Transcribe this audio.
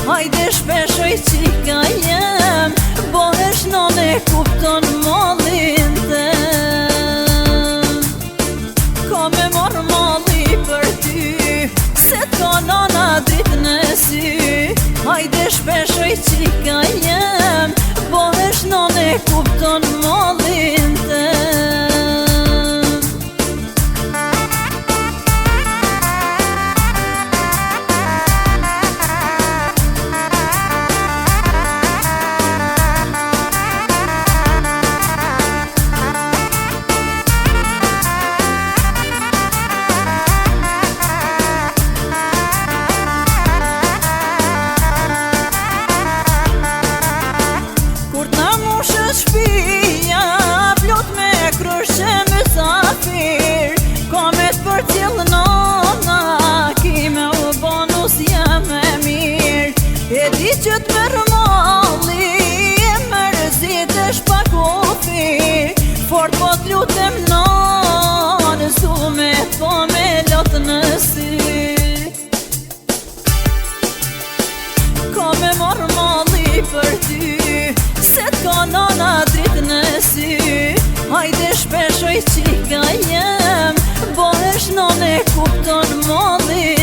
hajde shpeshoj qika jem, bohesh none kupton mallin tem. Ka me marr malli për ty, se t'ka nana dritën e sy. Hajde shpeshoj qika jem, bohesh none kupton mallin tem. Shpia plot me kryshe me safir, kamet për t'jellë nana, ki me u bonus jem e mir. E di që t'mer malli, e mërzidesh pa kofir, fort po t'lutem nanë, su me t'po me lot në sy. Ka me marr malli për ty, se t'ka nana dritën e sy. Hajde shpeshoj qika jem, bohesh none kupton mallin